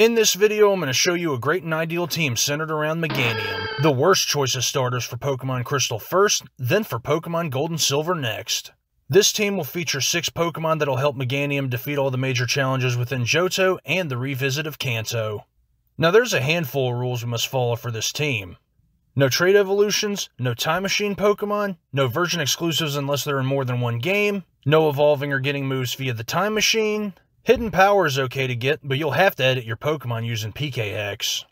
In this video, I'm going to show you a great and ideal team centered around Meganium. The worst choice of starters for Pokemon Crystal first, then for Pokemon Gold and Silver next. This team will feature 6 Pokemon that'll help Meganium defeat all the major challenges within Johto and the revisit of Kanto. Now there's a handful of rules we must follow for this team. No trade evolutions, no Time Machine Pokemon, no version exclusives unless they're in more than one game, no evolving or getting moves via the Time Machine. Hidden Power is okay to get, but you'll have to edit your Pokemon using PKX.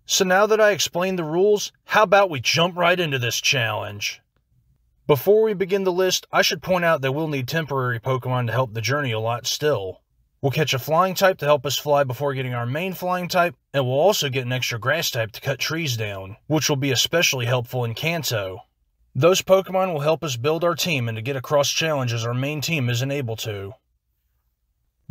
So now that I explained the rules, how about we jump right into this challenge? Before we begin the list, I should point out that we'll need temporary Pokemon to help the journey a lot still. We'll catch a flying type to help us fly before getting our main flying type, and we'll also get an extra grass type to cut trees down, which will be especially helpful in Kanto. Those Pokemon will help us build our team and to get across challenges our main team isn't able to.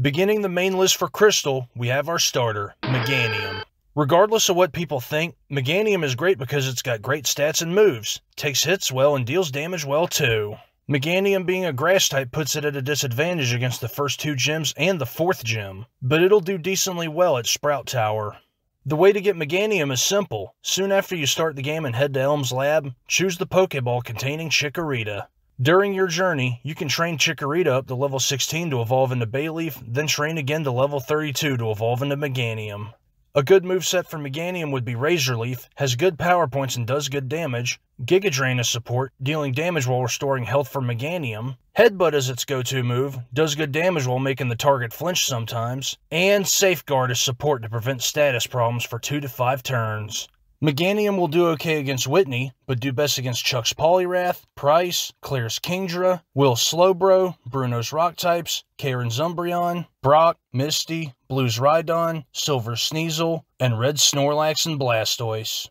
Beginning the main list for Crystal, we have our starter, Meganium. Regardless of what people think, Meganium is great because it's got great stats and moves, takes hits well and deals damage well too. Meganium being a grass type puts it at a disadvantage against the first 2 gyms and the 4th gym, but it'll do decently well at Sprout Tower. The way to get Meganium is simple. Soon after you start the game and head to Elm's lab, choose the Pokeball containing Chikorita. During your journey, you can train Chikorita up to level 16 to evolve into Bayleaf, then train again to level 32 to evolve into Meganium. A good moveset for Meganium would be Razor Leaf, has good power points and does good damage. Giga Drain is support, dealing damage while restoring health for Meganium. Headbutt is its go-to move, does good damage while making the target flinch sometimes. And Safeguard is support to prevent status problems for 2 to 5 turns. Meganium will do okay against Whitney, but do best against Chuck's Poliwrath, Price, Claire's Kingdra, Will's Slowbro, Bruno's Rock types, Karen's Umbreon, Brock, Misty, Blue's Rhydon, Silver's Sneasel, and Red's Snorlax and Blastoise.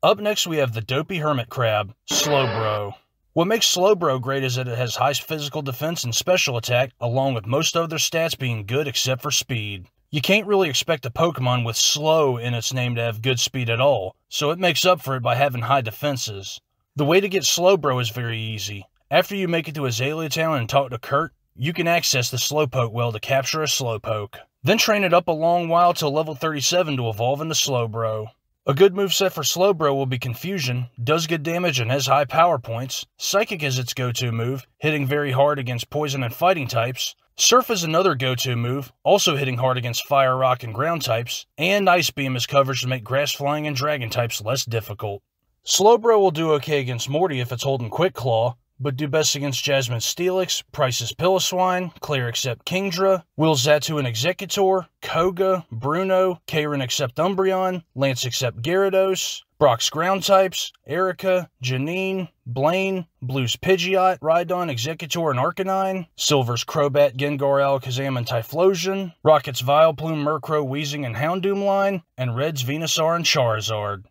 Up next we have the Dopey Hermit Crab, Slowbro. What makes Slowbro great is that it has high physical defense and special attack, along with most other stats being good except for speed. You can't really expect a Pokemon with slow in its name to have good speed at all, so it makes up for it by having high defenses. The way to get Slowbro is very easy. After you make it to Azalea Town and talk to Kurt, you can access the Slowpoke well to capture a Slowpoke. Then train it up a long while till level 37 to evolve into Slowbro. A good moveset for Slowbro will be Confusion, does good damage and has high power points. Psychic is its go-to move, hitting very hard against poison and fighting types. Surf is another go-to move, also hitting hard against fire, rock, and ground types, and Ice Beam is coverage to make grass flying and dragon types less difficult. Slowbro will do okay against Morty if it's holding Quick Claw, but do best against Jasmine Steelix, Price's Piloswine, Claire except Kingdra, Will Xatu and Executor, Koga, Bruno, Karen except Umbreon, Lance except Gyarados, Brock's ground types, Erica, Janine, Blaine, Blue's Pidgeot, Rhydon, Executor, and Arcanine, Silver's Crobat, Gengar, Alakazam, and Typhlosion, Rocket's Vileplume, Murkrow, Weezing, and Houndoom line, and Red's Venusaur and Charizard.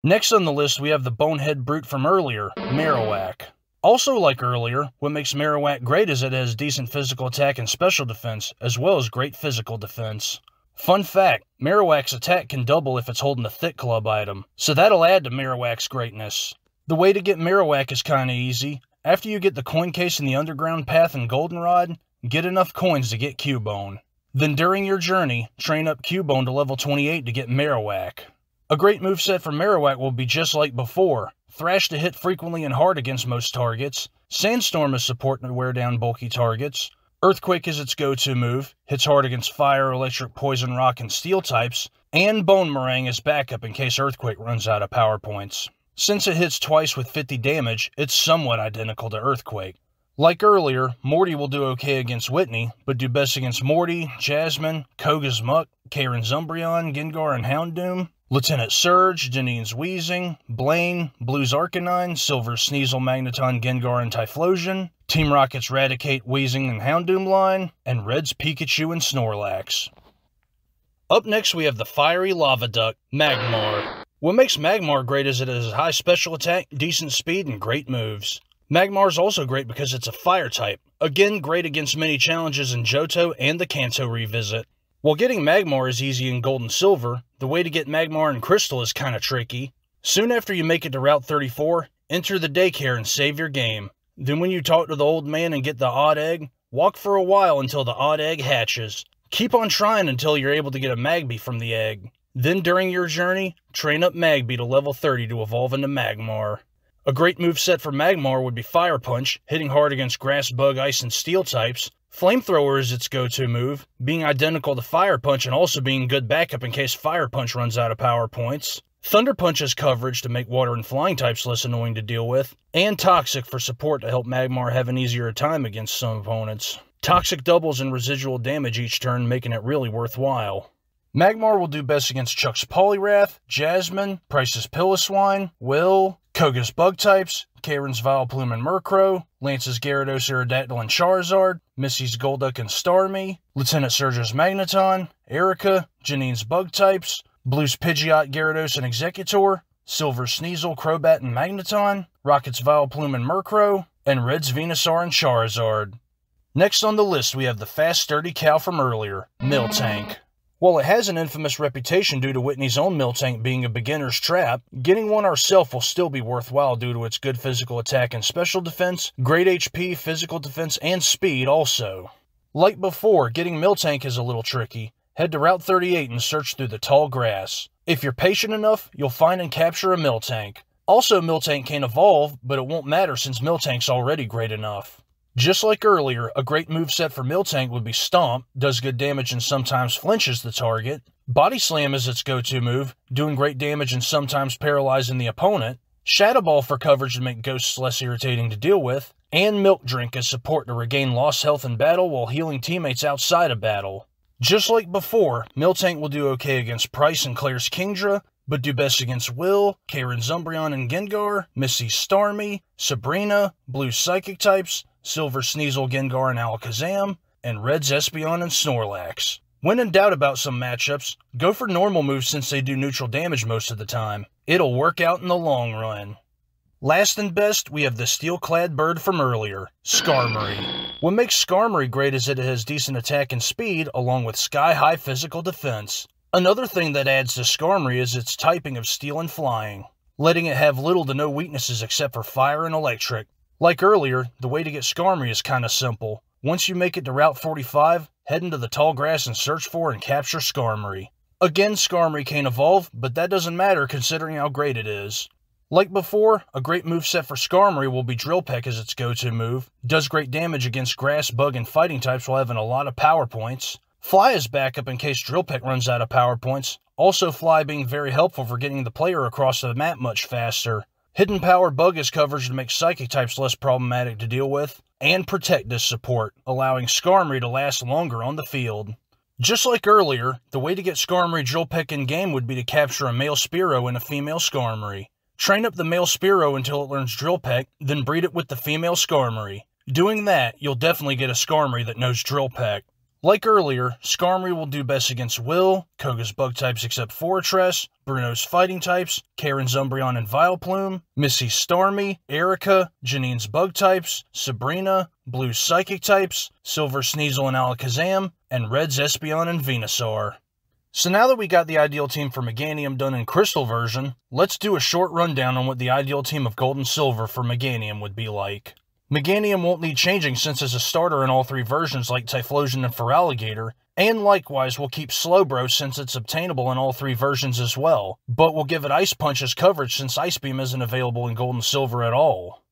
Next on the list we have the Bonehead Brute from earlier, Marowak. Also like earlier, what makes Marowak great is that it has decent physical attack and special defense, as well as great physical defense. Fun fact, Marowak's attack can double if it's holding a Thick Club item, so that'll add to Marowak's greatness. The way to get Marowak is kinda easy. After you get the coin case in the Underground Path and Goldenrod, get enough coins to get Cubone. Then during your journey, train up Cubone to level 28 to get Marowak. A great moveset for Marowak will be just like before. Thrash to hit frequently and hard against most targets. Sandstorm is support to wear down bulky targets. Earthquake is its go-to move, hits hard against fire, electric, poison, rock, and steel types. And Bone Meringue is backup in case Earthquake runs out of power points. Since it hits twice with 50 damage, it's somewhat identical to Earthquake. Like earlier, Morty will do okay against Whitney, but do best against Morty, Jasmine, Koga's Muck, Karen's Umbreon, Gengar, and Houndoom. Lieutenant Surge, Janine's Weezing, Blaine, Blue's Arcanine, Silver's Sneasel, Magneton, Gengar, and Typhlosion, Team Rocket's Raticate, Weezing, and Houndoom line, and Red's Pikachu and Snorlax. Up next we have the fiery lava duck, Magmar. What makes Magmar great is it has high special attack, decent speed, and great moves. Magmar is also great because it's a fire type, again great against many challenges in Johto and the Kanto revisit. While getting Magmar is easy in Gold and Silver, the way to get Magmar in Crystal is kinda tricky. Soon after you make it to Route 34, enter the daycare and save your game. Then when you talk to the old man and get the odd egg, walk for a while until the odd egg hatches. Keep on trying until you're able to get a Magby from the egg. Then during your journey, train up Magby to level 30 to evolve into Magmar. A great moveset for Magmar would be Fire Punch, hitting hard against Grass, Bug, Ice, and Steel types. Flamethrower is its go-to move, being identical to Fire Punch and also being good backup in case Fire Punch runs out of power points. Thunder Punch has coverage to make Water and Flying types less annoying to deal with, and Toxic for support to help Magmar have an easier time against some opponents. Toxic doubles in residual damage each turn, making it really worthwhile. Magmar will do best against Chuck's Poliwrath, Jasmine, Price's Piloswine, Will, Koga's Bug types, Karen's Vileplume and Murkrow, Lance's Gyarados, Aerodactyl and Charizard, Missy's Golduck and Starmie, Lieutenant Surge's Magneton, Erica, Janine's Bug types, Blue's Pidgeot, Gyarados and Executor, Silver's Sneasel, Crobat and Magneton, Rocket's Vileplume and Murkrow, and Red's Venusaur and Charizard. Next on the list we have the fast sturdy cow from earlier, Miltank. While it has an infamous reputation due to Whitney's own Miltank being a beginner's trap, getting one ourselves will still be worthwhile due to its good physical attack and special defense, great HP, physical defense, and speed also. Like before, getting Miltank is a little tricky. Head to Route 38 and search through the tall grass. If you're patient enough, you'll find and capture a Miltank. Also, Miltank can evolve, but it won't matter since Miltank's already great enough. Just like earlier, a great moveset for Miltank would be Stomp, does good damage and sometimes flinches the target. Body Slam is its go-to move, doing great damage and sometimes paralyzing the opponent. Shadow Ball for coverage to make ghosts less irritating to deal with. And Milk Drink as support to regain lost health in battle while healing teammates outside of battle. Just like before, Miltank will do okay against Price and Claire's Kingdra, but do best against Will, Karen's Umbreon and Gengar, Missy's Starmie, Sabrina, Blue's Psychic types, Silver's Sneasel, Gengar, and Alakazam, and Red's Espeon and Snorlax. When in doubt about some matchups, go for normal moves since they do neutral damage most of the time. It'll work out in the long run. Last and best, we have the steel-clad bird from earlier, Skarmory. What makes Skarmory great is that it has decent attack and speed, along with sky-high physical defense. Another thing that adds to Skarmory is its typing of steel and flying, letting it have little to no weaknesses except for fire and electric. Like earlier, the way to get Skarmory is kinda simple. Once you make it to Route 45, head into the tall grass and search for and capture Skarmory. Again, Skarmory can't evolve, but that doesn't matter considering how great it is. Like before, a great moveset for Skarmory will be Drill Peck as its go-to move. Does great damage against grass, bug, and fighting types while having a lot of power points. Fly is backup in case Drill Peck runs out of power points. Also Fly being very helpful for getting the player across the map much faster. Hidden Power Bug is coverage to make Psychic types less problematic to deal with, and Protect is support, allowing Skarmory to last longer on the field. Just like earlier, the way to get Skarmory Drill Peck in-game would be to capture a male Spearow and a female Skarmory. Train up the male Spearow until it learns Drill Peck, then breed it with the female Skarmory. Doing that, you'll definitely get a Skarmory that knows Drill Peck. Like earlier, Skarmory will do best against Will, Koga's Bug types except Fortress, Bruno's Fighting types, Karen's Umbreon and Vileplume, Missy's Starmie, Erica, Janine's Bug types, Sabrina, Blue's Psychic types, Silver's Sneasel and Alakazam, and Red's Espeon and Venusaur. So now that we got the ideal team for Meganium done in Crystal version, let's do a short rundown on what the ideal team of Gold and Silver for Meganium would be like. Meganium won't need changing since it's a starter in all three versions like Typhlosion and Feraligatr, and likewise will keep Slowbro since it's obtainable in all three versions as well, but we'll give it Ice Punch as coverage since Ice Beam isn't available in Gold and Silver at all.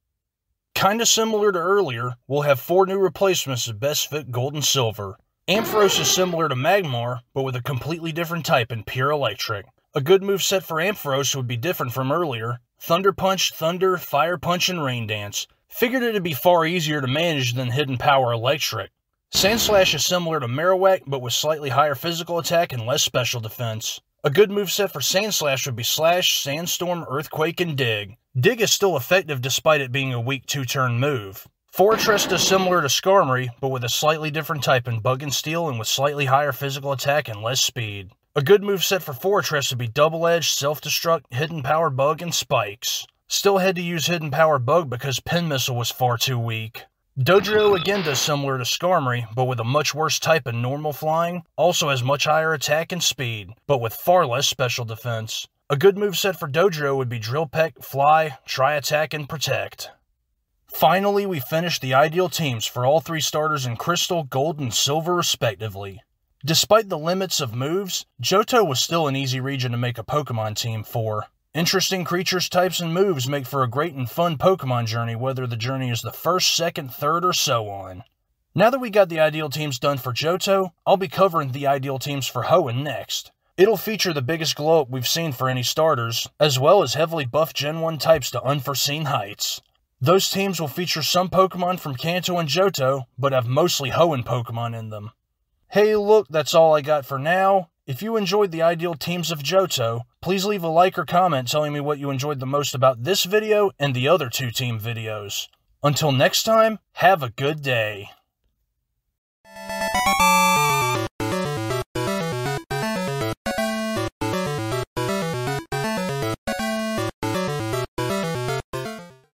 Kinda similar to earlier, we'll have 4 new replacements that best fit Gold and Silver. Ampharos is similar to Magmar, but with a completely different type in Pure Electric. A good moveset for Ampharos would be different from earlier. Thunder Punch, Thunder, Fire Punch, and Rain Dance. Figured it'd be far easier to manage than Hidden Power Electric. Sandslash is similar to Marowak, but with slightly higher physical attack and less special defense. A good moveset for Sandslash would be Slash, Sandstorm, Earthquake, and Dig. Dig is still effective despite it being a weak 2-turn move. Fortress is similar to Skarmory, but with a slightly different type in Bug and Steel and with slightly higher physical attack and less speed. A good moveset for Fortress would be Double Edge, Self-Destruct, Hidden Power Bug, and Spikes. Still had to use Hidden Power Bug because Pin Missile was far too weak. Dodrio again does similar to Skarmory, but with a much worse type in normal flying, also has much higher attack and speed, but with far less special defense. A good moveset for Dodrio would be Drill Peck, Fly, Tri-Attack, and Protect. Finally, we finished the ideal teams for all 3 starters in Crystal, Gold, and Silver respectively. Despite the limits of moves, Johto was still an easy region to make a Pokemon team for. Interesting creatures, types, and moves make for a great and fun Pokemon journey, whether the journey is the first, second, third, or so on. Now that we got the ideal teams done for Johto, I'll be covering the ideal teams for Hoenn next. It'll feature the biggest glow up we've seen for any starters, as well as heavily buffed Gen 1 types to unforeseen heights. Those teams will feature some Pokemon from Kanto and Johto, but have mostly Hoenn Pokemon in them. Hey look, that's all I got for now. If you enjoyed the ideal teams of Johto, please leave a like or comment telling me what you enjoyed the most about this video and the other 2 team videos. Until next time, have a good day.